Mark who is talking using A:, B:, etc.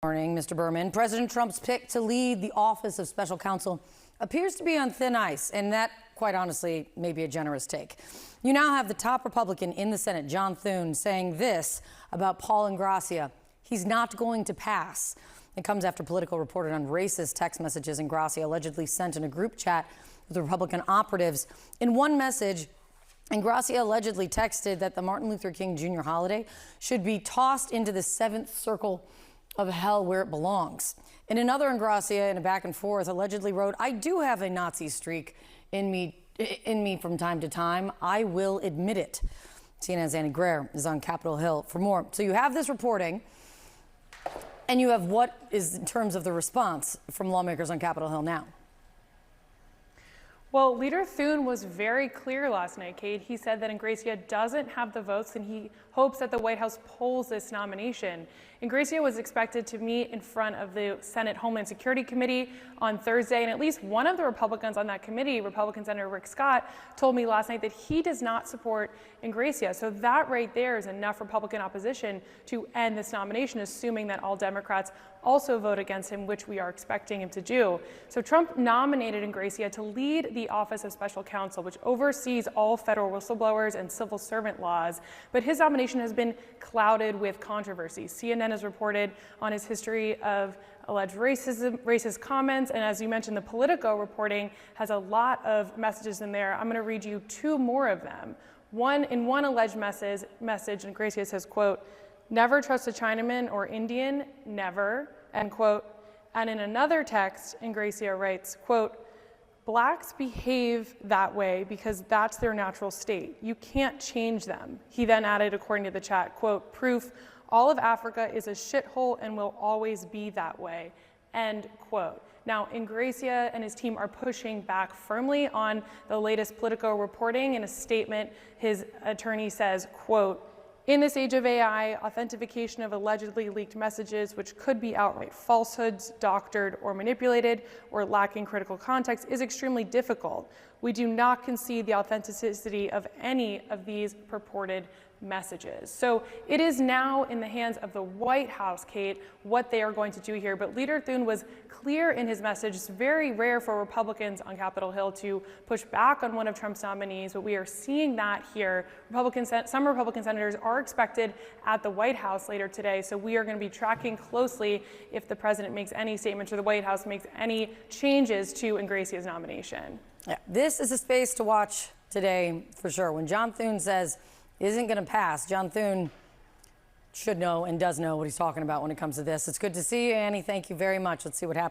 A: Morning, Mr. Berman. President Trump's pick to lead the Office of Special Counsel appears to be on thin ice, and that, quite honestly, may be a generous take. You now have the top Republican in the Senate, John Thune, saying this about Paul Ingrassia: he's not going to pass. It comes after Politico reported on racist text messages Ingrassia allegedly sent in a group chat with Republican operatives. In one message, Ingrassia allegedly texted that the Martin Luther King Jr. holiday should be tossed into the seventh circle of hell where it belongs. In another, Ingrassia, in a back and forth, allegedly wrote, "I do have a Nazi streak in me from time to time. I will admit it." CNN's Annie Greer is on Capitol Hill for more. So you have this reporting, and you have what is in terms of the response from lawmakers on Capitol Hill now.
B: Well, Leader Thune was very clear last night, Kate. He said that Ingrassia doesn't have the votes, and he hopes that the White House pulls this nomination. Ingrassia was expected to meet in front of the Senate Homeland Security Committee on Thursday, and at least one of the Republicans on that committee, Republican Senator Rick Scott, told me last night that he does not support Ingrassia. So that right there is enough Republican opposition to end this nomination, assuming that all Democrats also vote against him, which we are expecting him to do. So Trump nominated Ingrassia to lead the Office of Special Counsel, which oversees all federal whistleblowers and civil servant laws. But his nomination has been clouded with controversy. CNN has reported on his history of alleged racist comments, and as you mentioned, the Politico reporting has a lot of messages in there. I'm going to read you two more of them. In one alleged message, Ingrassia says, quote, "Never trust a Chinaman or Indian, never," end quote. And in another text, Ingrassia writes, quote, "Blacks behave that way because that's their natural state. You can't change them." He then added, according to the chat, quote, "Proof, all of Africa is a shithole and will always be that way," end quote. Now, Ingrassia and his team are pushing back firmly on the latest Politico reporting. In a statement, his attorney says, quote, "In this age of AI, authentication of allegedly leaked messages, which could be outright falsehoods, doctored or manipulated, or lacking critical context, is extremely difficult. We do not concede the authenticity of any of these purported messages." So it is now in the hands of the White House, Kate, what they are going to do here. But Leader Thune was clear in his message. It's very rare for Republicans on Capitol Hill to push back on one of Trump's nominees, but we are seeing that here. Some Republican senators are expected at the White House later today, so we are going to be tracking closely if the president makes any statements or the White House makes any changes to Ingrassia's nomination.
A: Yeah, this is a space to watch today for sure. When John Thune says isn't going to pass, John Thune should know and does know what he's talking about when it comes to this. It's good to see you, Annie. Thank you very much. Let's see what happens.